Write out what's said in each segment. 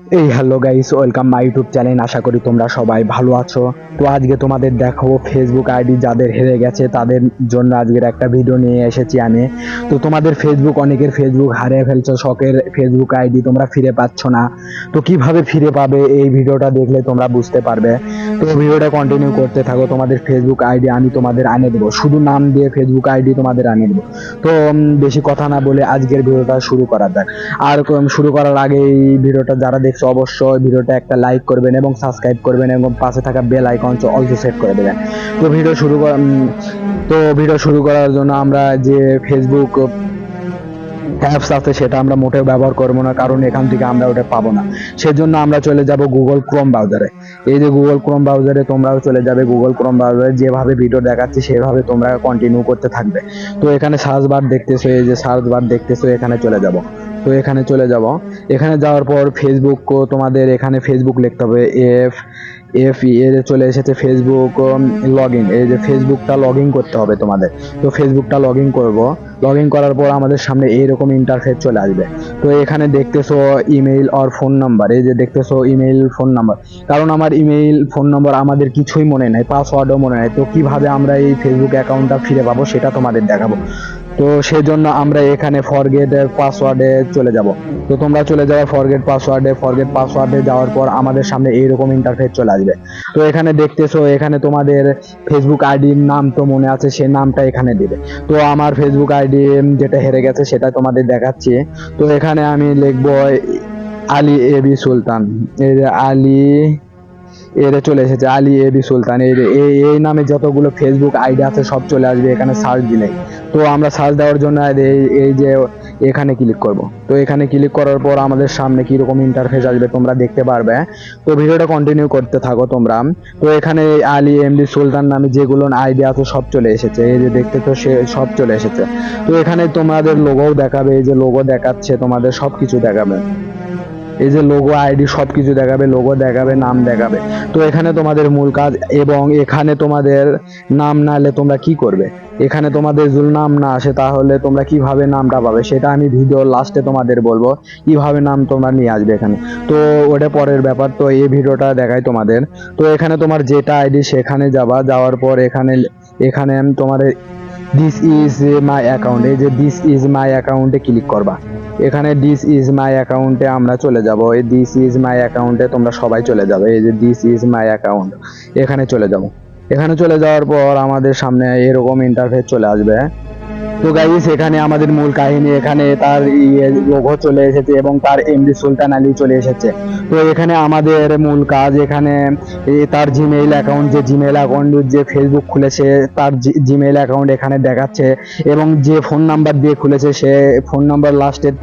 Hello guys, welcome my YouTube channel. আশা করি তোমরা সবাই ভালো আছো। তো আজকে তোমাদের দেখাবো ফেসবুক আইডি যাদের হেরে গেছে তাদের জন্য আজকের একটা ভিডিও নিয়ে এসেছি আমি। তো তোমাদের অনেকের ফেসবুক হারিয়ে ফেলছো, শখের ফেসবুক আইডি তোমরা ফিরে পাচ্ছ না। তো কিভাবে ফিরে পাবে এই ভিডিওটা দেখলে তোমরা বুঝতে পারবে। তো ভিডিওটা কন্টিনিউ করতে থাকো। তোমাদের ফেসবুক আইডি আমি তোমাদের আনিয়ে দেবো, শুধু নাম দিয়ে ফেসবুক আইডি তোমাদের আনিয়ে দেবো। তো বেশি কথা না বলে আজকের ভিডিওটা শুরু করা যাক। আর শুরু করার আগে এই ভিডিওটা যারা দেখছো অবশ্যই ভিডিওটা একটা লাইক করবেন এবং সাবস্ক্রাইব করবেন এবং পাশে থাকা বেল আইকন অলসো সেট করে দেবেন। তো ভিডিও শুরু করার জন্য আমরা যে ফেসবুক অ্যাপস আছে সেটা আমরা মোটেও ব্যবহার করবো না, কারণ এখান থেকে আমরা ওটা পাবো না। সেজন্য আমরা চলে যাব গুগল ক্রোম ব্রাউজারে। এই যে গুগল ক্রোম ব্রাউজারে তোমরাও চলে যাবে। গুগল ক্রোম ব্রাউজারে যেভাবে ভিডিও দেখাচ্ছি সেভাবে তোমরা কন্টিনিউ করতে থাকবে। তো এখানে সার্চ বার দেখতেছো, এই যে সার্চ বার দেখতেছো, এখানে চলে যাব। তো এখানে চলে যাব। এখানে যাওয়ার পর ফেসবুক, তোমাদের এখানে ফেসবুক লিখতে হবে। এর চলে এসেছে ফেসবুক লগ ইন। এই যে ফেসবুকটা লগ ইন করতে হবে তোমাদের। তো ফেসবুকটা লগ ইন করবো। লগ ইন করার পর আমাদের সামনে এইরকম ইন্টারফেস চলে আসবে। তো এখানে দেখতেছো ইমেইল আর ফোন নাম্বার। এই যে দেখতেছো ইমেইল ফোন নাম্বার, কারণ আমার ইমেইল ফোন নাম্বার আমাদের কিছুই মনে নাই, পাসওয়ার্ডও মনে নাই। তো কিভাবে আমরা এই ফেসবুক অ্যাকাউন্টটা ফিরে পাবো সেটা তোমাদের দেখাবো। তো সেজন্য আমরা এখানে ফরগেট পাসওয়ার্ডে চলে যাব। তো তোমরা চলে যাবে ফরগেট পাসওয়ার্ডে যাওয়ার পর আমাদের সামনে এইরকম ইন্টারফেস চলে আসবে। তো এখানে দেখতেছো, এখানে তোমাদের ফেসবুক আইডির নাম তো মনে আছে, সেই নামটা এখানে দিবে। তো আমার ফেসবুক আইডি যেটা হেরে গেছে সেটা তোমাদের দেখাচ্ছি। তো এখানে আমি লিখবো আলী এবি সুলতান। এই যে আলী, এরে চলে এসেছে আলী এবি সুলতান। এই নামে যতগুলো ফেসবুক আইডি আছে সব চলে আসবে এখানে সার্চ দিলেই। তো আমরা সার্চ দেওয়ার জন্য এই যে এখানে ক্লিক করব। তো এখানে ক্লিক করার পর আমাদের সামনে কিরকম ইন্টারফেস আসবে তোমরা দেখতে পারবে। তো ভিডিওটা কন্টিনিউ করতে থাকো তোমরা। তো এখানে আলী এমডি সুলতান নামে যেগুলো আইডি আছে সব চলে এসেছে। এই যে দেখতে তো সে সব চলে এসেছে। তো এখানে তোমাদের লোগোও দেখাবে, এই যে লোগো দেখাচ্ছে, তোমাদের সবকিছু দেখাবে। এই যে লোগো আইডি সবকিছু দেখাবে, লোগো দেখাবে, নাম দেখাবে। তো এখানে তোমাদের মূল কাজ, এবং এখানে তোমাদের নাম না এলে তোমরা কি করবে। এখানে তোমাদের যদি নাম না আসে তাহলে তোমরা কিভাবে নামটা পাবে সেটা আমি ভিডিও লাস্টে তোমাদের বলবো, কিভাবে নাম তোমরা নিয়ে আসবে এখানে। তো ওটা পরের ব্যাপার। তো এই ভিডিওটা দেখাই তোমাদের। তো এখানে তোমার যেটা আইডি সেখানে যাবা, যাওয়ার পর এখানে এখানে তোমাদের দিস ইজ মাই অ্যাকাউন্ট, এই যে দিস ইজ মাই অ্যাকাউন্টে ক্লিক করবা। এখানে দিস ইজ মাই অ্যাকাউন্টে আমরা চলে যাব। এই দিস ইজ মাই অ্যাকাউন্টে তোমরা সবাই চলে যাবে। এই যে দিস ইজ মাই অ্যাকাউন্ট, এখানে চলে যাব। এখানে চলে যাওয়ার পর আমাদের সামনে এরকম ইন্টারফেস চলে আসবে। তো গাইস, এখানে আমাদের মূল কাহিনী, এখানে তার লোগো চলে এসেছে এবং তার এমডি সুলতান আলী চলে এসেছে। তো এখানে আমাদের মূল কাজ, এখানে তার জিমেইল অ্যাকাউন্ট, যে জিমেইল অ্যাকাউন্ট যে ফেসবুক খুলেছে তার জিমেইল অ্যাকাউন্ট এখানে দেখাচ্ছে, এবং যে ফোন নাম্বার দিয়ে খুলেছে সে ফোন নাম্বার লাস্টের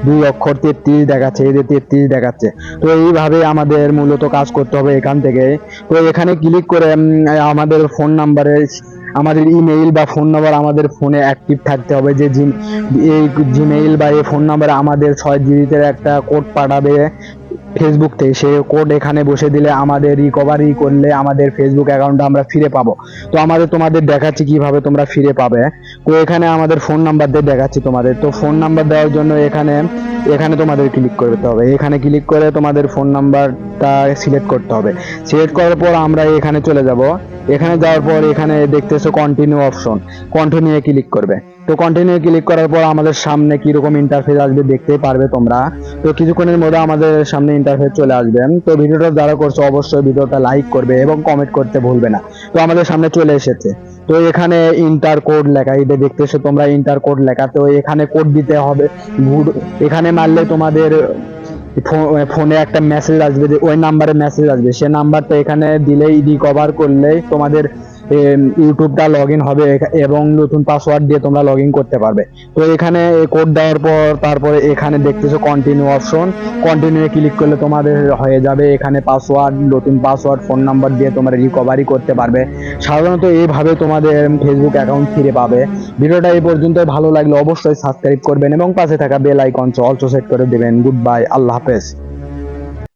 2 অক্ষর 33 দেখাচ্ছে। এই যে 33 দেখাচ্ছে। তো এইভাবে আমাদের মূলত কাজ করতে হবে এখান থেকে। তো এখানে ক্লিক করে আমাদের ফোন নাম্বারে, আমাদের ইমেইল বা ফোন নাম্বার আমাদের ফোনে অ্যাক্টিভ থাকতে হবে। যে এই জিমেইল বা এই ফোন নাম্বারে আমাদের 6 ডিজিটের একটা কোড পাঠাবে ফেসবুক থেকে। সেই কোড এখানে বসে দিলে আমাদের রিকভারি করলে আমাদের ফেসবুক অ্যাকাউন্ট আমরা ফিরে পাবো। তো তোমাদের দেখাচ্ছি কিভাবে তোমরা ফিরে পাবে। তো এখানে আমাদের ফোন নাম্বার দিয়ে দেখাচ্ছি তোমাদের। তো ফোন নাম্বার দেওয়ার জন্য এখানে তোমাদের ক্লিক করতে হবে। এখানে ক্লিক করে তোমাদের ফোন নাম্বারটা সিলেক্ট করতে হবে। সিলেক্ট করার পর আমরা এখানে চলে যাব। এখানে যাওয়ার পর এখানে দেখতেছো কন্টিনিউ অপশন, কন্টিনিউ ক্লিক করবে। তো কন্টিনিউ ক্লিক করার পর আমাদের সামনে কিরকম ইন্টারফেস আসবে দেখতেই পারবে তোমরা। তো কিছুক্ষণের মধ্যে আমাদের সামনে ইন্টারফেস চলে আসবে। তো ভিডিওটা যারা করছো অবশ্যই ভিডিওটা লাইক করবে এবং কমেন্ট করতে ভুলবে না। তো আমাদের সামনে চলে এসেছে। তো এখানে ইন্টার কোড লেখা, এটা দেখতেছো তোমরা ইন্টার কোড লেখা। তো এখানে কোড দিতে হবে। এখানে মারলে তোমাদের ফোনে একটা মেসেজ আসবে, যে ওই নাম্বারে মেসেজ আসবে। সে নাম্বারটা এখানে দিলেই, রিকভার করলেই তোমাদের ইউটিউবটা লগ ইন হবে এবং নতুন পাসওয়ার্ড দিয়ে তোমরা লগ ইন করতে পারবে। তো এখানে কোড দেওয়ার পর তারপরে এখানে দেখতেছো কন্টিনিউ অপশন, কন্টিনিউ ক্লিক করলে তোমাদের হয়ে যাবে। এখানে পাসওয়ার্ড, নতুন পাসওয়ার্ড, ফোন নাম্বার দিয়ে তোমরা রিকভারি করতে পারবে। সাধারণত এইভাবে তোমাদের ফেসবুক অ্যাকাউন্ট ফিরে পাবে। ভিডিওটা এই পর্যন্ত, ভালো লাগলে অবশ্যই সাবস্ক্রাইব করবেন এবং পাশে থাকা বেল আইকন অলসো সেট করে দেবেন। গুড বাই, আল্লাহ হাফেজ।